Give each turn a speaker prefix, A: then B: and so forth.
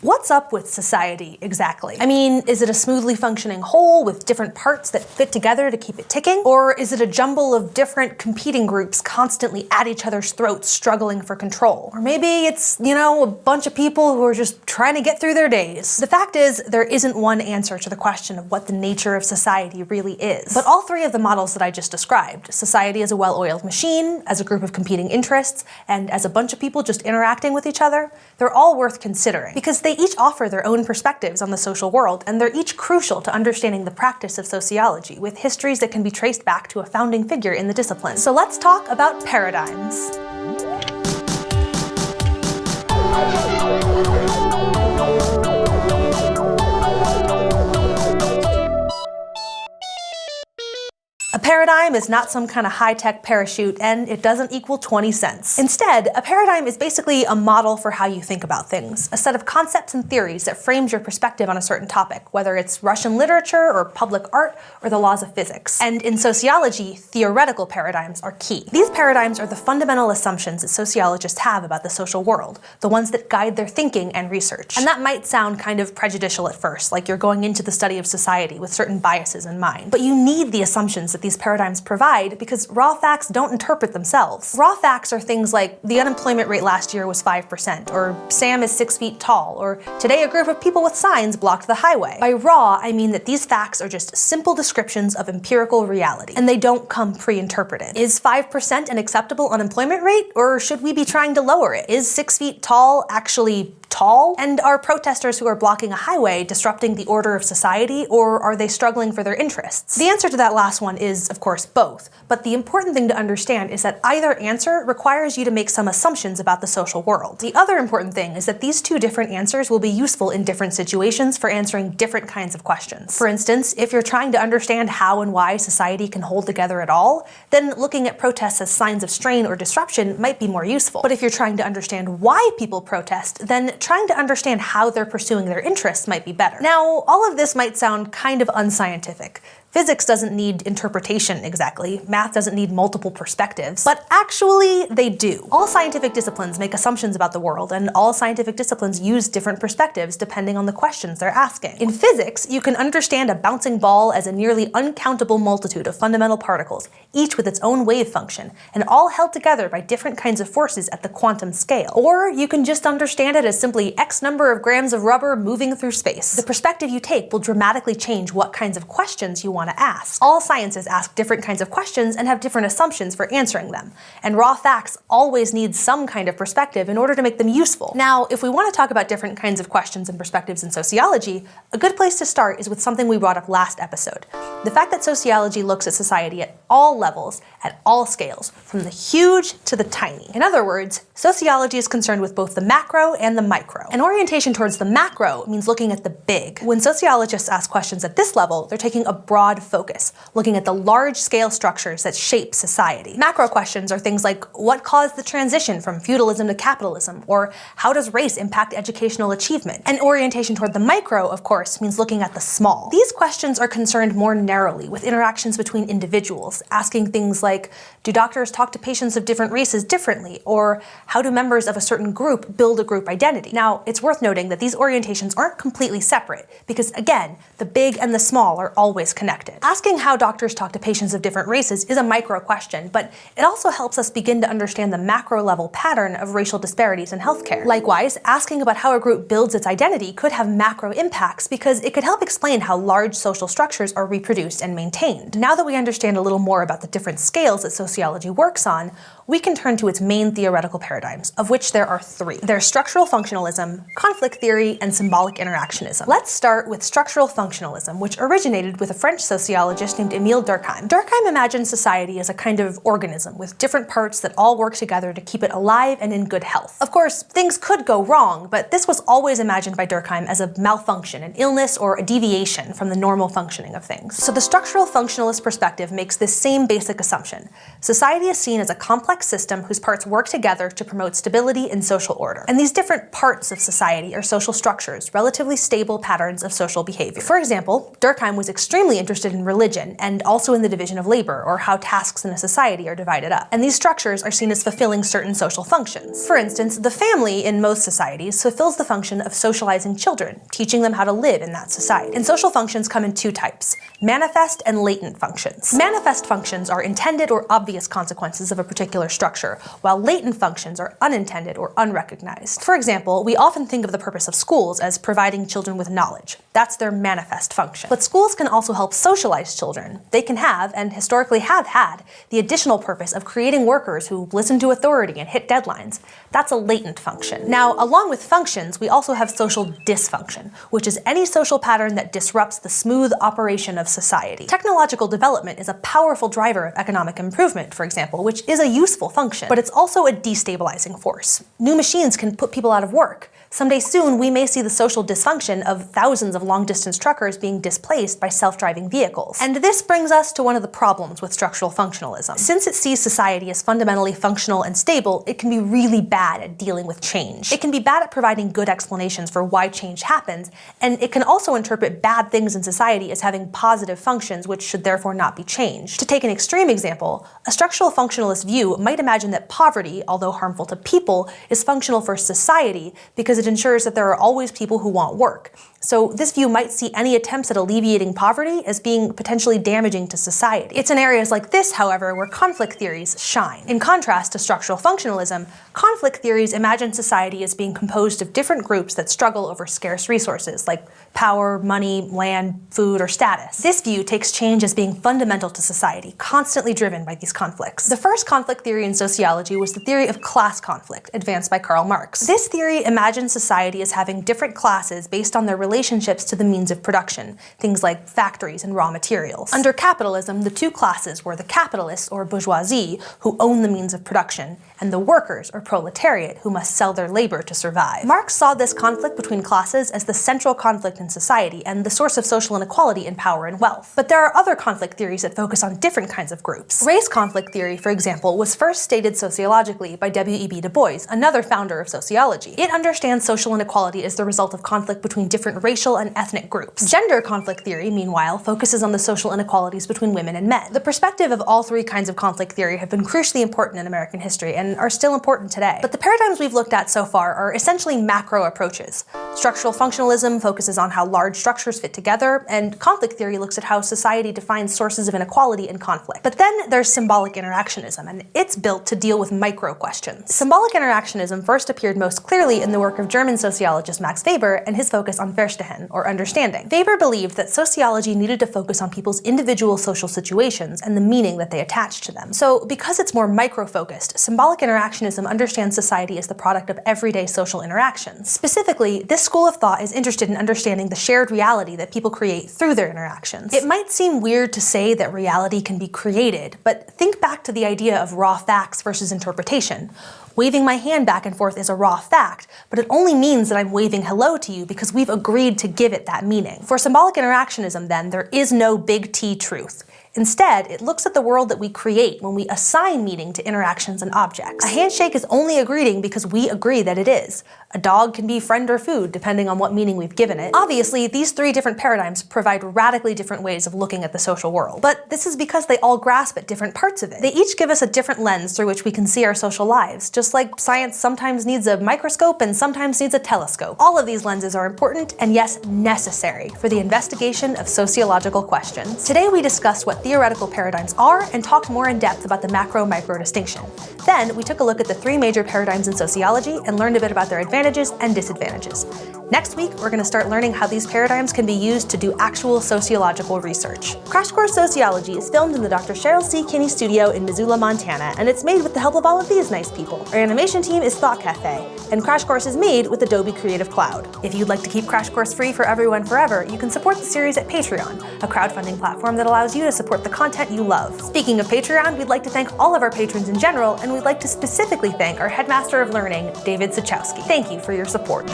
A: What's up with society, exactly? I mean, is it a smoothly functioning whole with different parts that fit together to keep it ticking? Or is it a jumble of different competing groups constantly at each other's throats struggling for control? Or maybe it's, a bunch of people who are just trying to get through their days. The fact is, there isn't one answer to the question of what the nature of society really is. But all three of the models that I just described, society as a well-oiled machine, as a group of competing interests, and as a bunch of people just interacting with each other, they're all worth considering, because they each offer their own perspectives on the social world, and they're each crucial to understanding the practice of sociology, with histories that can be traced back to a founding figure in the discipline. So let's talk about paradigms. A paradigm is not some kind of high-tech parachute, and it doesn't equal 20 cents. Instead, a paradigm is basically a model for how you think about things, a set of concepts and theories that frames your perspective on a certain topic, whether it's Russian literature or public art or the laws of physics. And in sociology, theoretical paradigms are key. These paradigms are the fundamental assumptions that sociologists have about the social world, the ones that guide their thinking and research. And that might sound kind of prejudicial at first, like you're going into the study of society with certain biases in mind. But you need the assumptions that these paradigms provide because raw facts don't interpret themselves. Raw facts are things like the unemployment rate last year was 5%, or Sam is 6 feet tall, or today a group of people with signs blocked the highway. By raw, I mean that these facts are just simple descriptions of empirical reality, and they don't come pre-interpreted. Is 5% an acceptable unemployment rate, or should we be trying to lower it? Is 6 feet tall actually tall? And are protesters who are blocking a highway disrupting the order of society, or are they struggling for their interests? The answer to that last one is, of course, both. But the important thing to understand is that either answer requires you to make some assumptions about the social world. The other important thing is that these two different answers will be useful in different situations for answering different kinds of questions. For instance, if you're trying to understand how and why society can hold together at all, then looking at protests as signs of strain or disruption might be more useful. But if you're trying to understand why people protest, then trying to understand how they're pursuing their interests might be better. Now, all of this might sound kind of unscientific. Physics doesn't need interpretation exactly, math doesn't need multiple perspectives, but actually they do. All scientific disciplines make assumptions about the world, and all scientific disciplines use different perspectives depending on the questions they're asking. In physics, you can understand a bouncing ball as a nearly uncountable multitude of fundamental particles, each with its own wave function, and all held together by different kinds of forces at the quantum scale. Or you can just understand it as simply X number of grams of rubber moving through space. The perspective you take will dramatically change what kinds of questions you want to ask. All sciences ask different kinds of questions and have different assumptions for answering them, and raw facts always need some kind of perspective in order to make them useful. Now, if we want to talk about different kinds of questions and perspectives in sociology, a good place to start is with something we brought up last episode. The fact that sociology looks at society at all levels, at all scales, from the huge to the tiny. In other words, sociology is concerned with both the macro and the micro. An orientation towards the macro means looking at the big. When sociologists ask questions at this level, they're taking a broad focus, looking at the large-scale structures that shape society. Macro questions are things like, what caused the transition from feudalism to capitalism? Or how does race impact educational achievement? An orientation toward the micro, of course, means looking at the small. These questions are concerned more narrowly with interactions between individuals, asking things like, do doctors talk to patients of different races differently? Or how do members of a certain group build a group identity? Now, it's worth noting that these orientations aren't completely separate, because again, the big and the small are always connected. Asking how doctors talk to patients of different races is a micro question, but it also helps us begin to understand the macro level pattern of racial disparities in healthcare. Likewise, asking about how a group builds its identity could have macro impacts because it could help explain how large social structures are reproduced and maintained. Now that we understand a little more about the different scales that sociology works on, we can turn to its main theoretical paradigms, of which there are three. There's structural functionalism, conflict theory, and symbolic interactionism. Let's start with structural functionalism, which originated with a French sociologist named Émile Durkheim. Durkheim imagined society as a kind of organism with different parts that all work together to keep it alive and in good health. Of course, things could go wrong, but this was always imagined by Durkheim as a malfunction, an illness, or a deviation from the normal functioning of things. So the structural functionalist perspective makes this same basic assumption. Society is seen as a complex complex system whose parts work together to promote stability and social order. And these different parts of society are social structures, relatively stable patterns of social behavior. For example, Durkheim was extremely interested in religion and also in the division of labor, or how tasks in a society are divided up. And these structures are seen as fulfilling certain social functions. For instance, the family in most societies fulfills the function of socializing children, teaching them how to live in that society. And social functions come in two types: manifest and latent functions. Manifest functions are intended or obvious consequences of a particular structure, while latent functions are unintended or unrecognized. For example, we often think of the purpose of schools as providing children with knowledge. That's their manifest function. But schools can also help socialize children. They can have, and historically have had, the additional purpose of creating workers who listen to authority and hit deadlines. That's a latent function. Now, along with functions, we also have social dysfunction, which is any social pattern that disrupts the smooth operation of society. Technological development is a powerful driver of economic improvement, for example, which is a useful function, but it's also a destabilizing force. New machines can put people out of work. Someday soon, we may see the social dysfunction of thousands of long-distance truckers being displaced by self-driving vehicles. And this brings us to one of the problems with structural functionalism. Since it sees society as fundamentally functional and stable, it can be really bad at dealing with change. It can be bad at providing good explanations for why change happens, and it can also interpret bad things in society as having positive functions which should therefore not be changed. To take an extreme example, a structural functionalist view might imagine that poverty, although harmful to people, is functional for society because it ensures that there are always people who want work. So this view might see any attempts at alleviating poverty as being potentially damaging to society. It's in areas like this, however, where conflict theories shine. In contrast to structural functionalism, conflict theories imagine society as being composed of different groups that struggle over scarce resources like power, money, land, food, or status. This view takes change as being fundamental to society, constantly driven by these conflicts. The first conflict theory in sociology was the theory of class conflict, advanced by Karl Marx. This theory imagines society as having different classes based on their relationships to the means of production, things like factories and raw materials. Under capitalism, the two classes were the capitalists, or bourgeoisie, who own the means of production, and the workers, or proletariat, who must sell their labor to survive. Marx saw this conflict between classes as the central conflict in society and the source of social inequality in power and wealth. But there are other conflict theories that focus on different kinds of groups. Race conflict theory, for example, was first stated sociologically by W.E.B. Du Bois, another founder of sociology. It understands social inequality as the result of conflict between different racial and ethnic groups. Gender conflict theory, meanwhile, focuses on the social inequalities between women and men. The perspective of all three kinds of conflict theory have been crucially important in American history and are still important today. But the paradigms we've looked at so far are essentially macro approaches. Structural functionalism focuses on how large structures fit together, and conflict theory looks at how society defines sources of inequality and conflict. But then there's symbolic interactionism, and it's built to deal with micro questions. Symbolic interactionism first appeared most clearly in the work of German sociologist Max Weber and his focus on Verstehen, or understanding. Weber believed that sociology needed to focus on people's individual social situations and the meaning that they attached to them. So, because it's more micro-focused, symbolic interactionism understands society as the product of everyday social interactions. Specifically, this school of thought is interested in understanding the shared reality that people create through their interactions. It might seem weird to say that reality can be created, but think back to the idea of raw facts versus interpretation. Waving my hand back and forth is a raw fact, but it only means that I'm waving hello to you because we've agreed to give it that meaning. For symbolic interactionism, then, there is no big T truth. Instead, it looks at the world that we create when we assign meaning to interactions and objects. A handshake is only a greeting because we agree that it is. A dog can be friend or food, depending on what meaning we've given it. Obviously, these three different paradigms provide radically different ways of looking at the social world. But this is because they all grasp at different parts of it. They each give us a different lens through which we can see our social lives, just like science sometimes needs a microscope and sometimes needs a telescope. All of these lenses are important and, yes, necessary for the investigation of sociological questions. Today we discussed what theoretical paradigms are and talked more in depth about the macro-micro distinction. Then we took a look at the three major paradigms in sociology and learned a bit about their advantages and disadvantages. Next week, we're going to start learning how these paradigms can be used to do actual sociological research. Crash Course Sociology is filmed in the Dr. Cheryl C. Kinney studio in Missoula, Montana, and it's made with the help of all of these nice people. Our animation team is Thought Cafe, and Crash Course is made with Adobe Creative Cloud. If you'd like to keep Crash Course free for everyone forever, you can support the series at Patreon, a crowdfunding platform that allows you to support the content you love. Speaking of Patreon, we'd like to thank all of our patrons in general, and we'd like to specifically thank our Headmaster of Learning, David Sachowski. Thank you for your support.